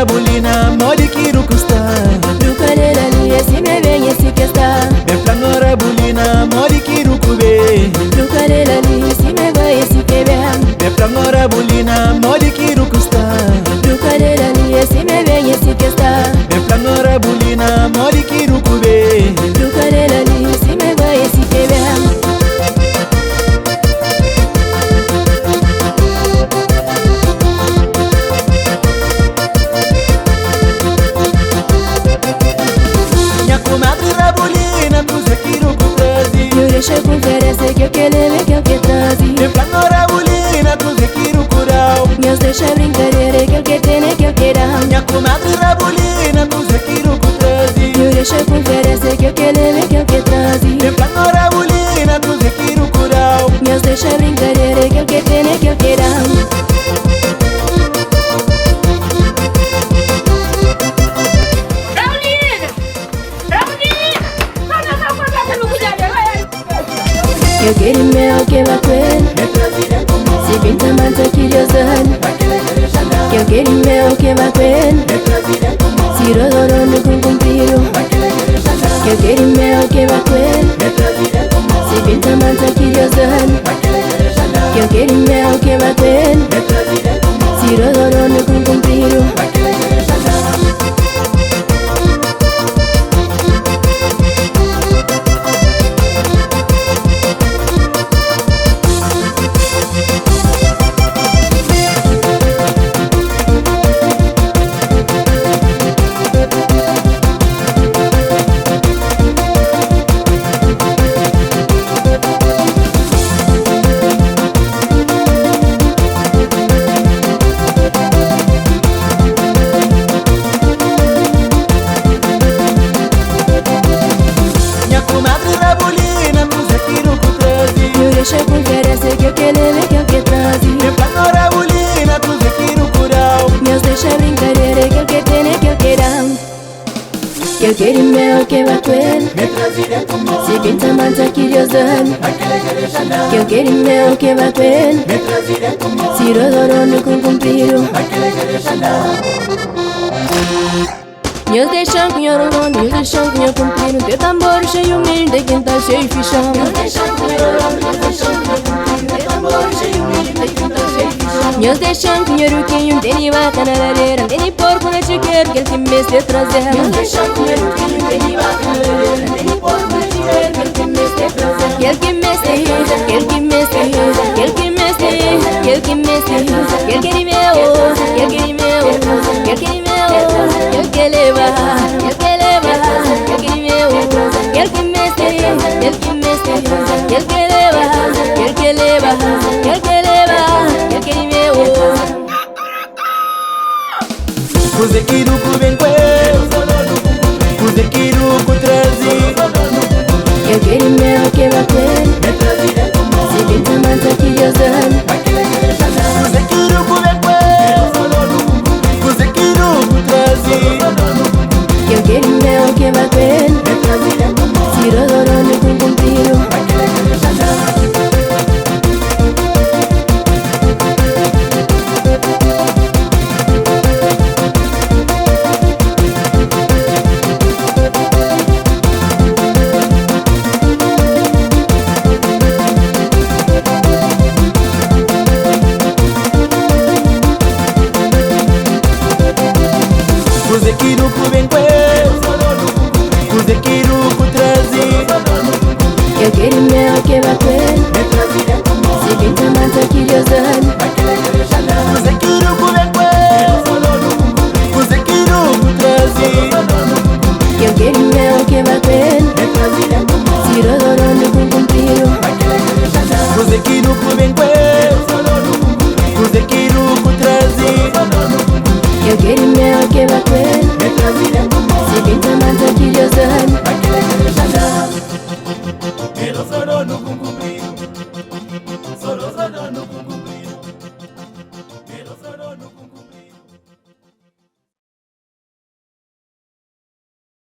Bulina, mori kiru kusta. Dukalela ni esi mebe yesi kesta. Beflanora bulina, mori kiru kube. Dukalela ni esi mebe yesi kebe. Beflanora bulina, mori kiru kusta. Dukalela ni esi mebe yesi kesta. Beflanora bulina, mori kiru kube. Dukalela ni esi mebe yesi kebe. Deixa conferência que eu quero ver que eu quero trazer. Beflanora bulina, tuze kiru kurau. Meus deixa brincadeira que eu quero ter, que eu quero. Minha comadre Rabulina, tuze kiru kutrazi. Eu deixa conferência que eu quero ver que eu quero trazer. Beflanora bulina, tuze kiru kurau. Meus deixa brincadeira que eu quero ter, que eu quero. Eu quero meu que vai coel. Se pinta mancha curiosan. Eu quero meu que vai coel. Se rodoro no cumpiro. Eu quero meu que vai coel. Se pinta mancha curiosan. Eu quero meu que vai coel. Se rodoro no cumpiro. Deixa conferência que eu quero ver que eu quero trazer. Beflanora bulina, tuze kiru kurau. Meus deixa brincadeira que eu quero ter, que eu quero. Eu quero meu que vai coel. Se pinta mancha curiosan. Eu quero meu que vai coel. Se rodoro no cumpiro. Meus deixam com eu rondo, meus deixam com eu cumprir. Teu tambor cheio humilde, de quinta cheio fichão. Meus deixam com eu rondo, meus deixam com eu cumprir. Teu tambor cheio humilde, de quinta cheio fichão. Meus deixam com eu ruquinho, deni vaca na lareira. Deni porco na chiqueira, que ele me este trazer. Meus deixam com eu ruquinho, deni vaca na lareira. Deni porco na chiqueira, que ele me este trazer. Que ele me este, que ele me este, que ele me este, que ele me este, que ele me este, que ele me este.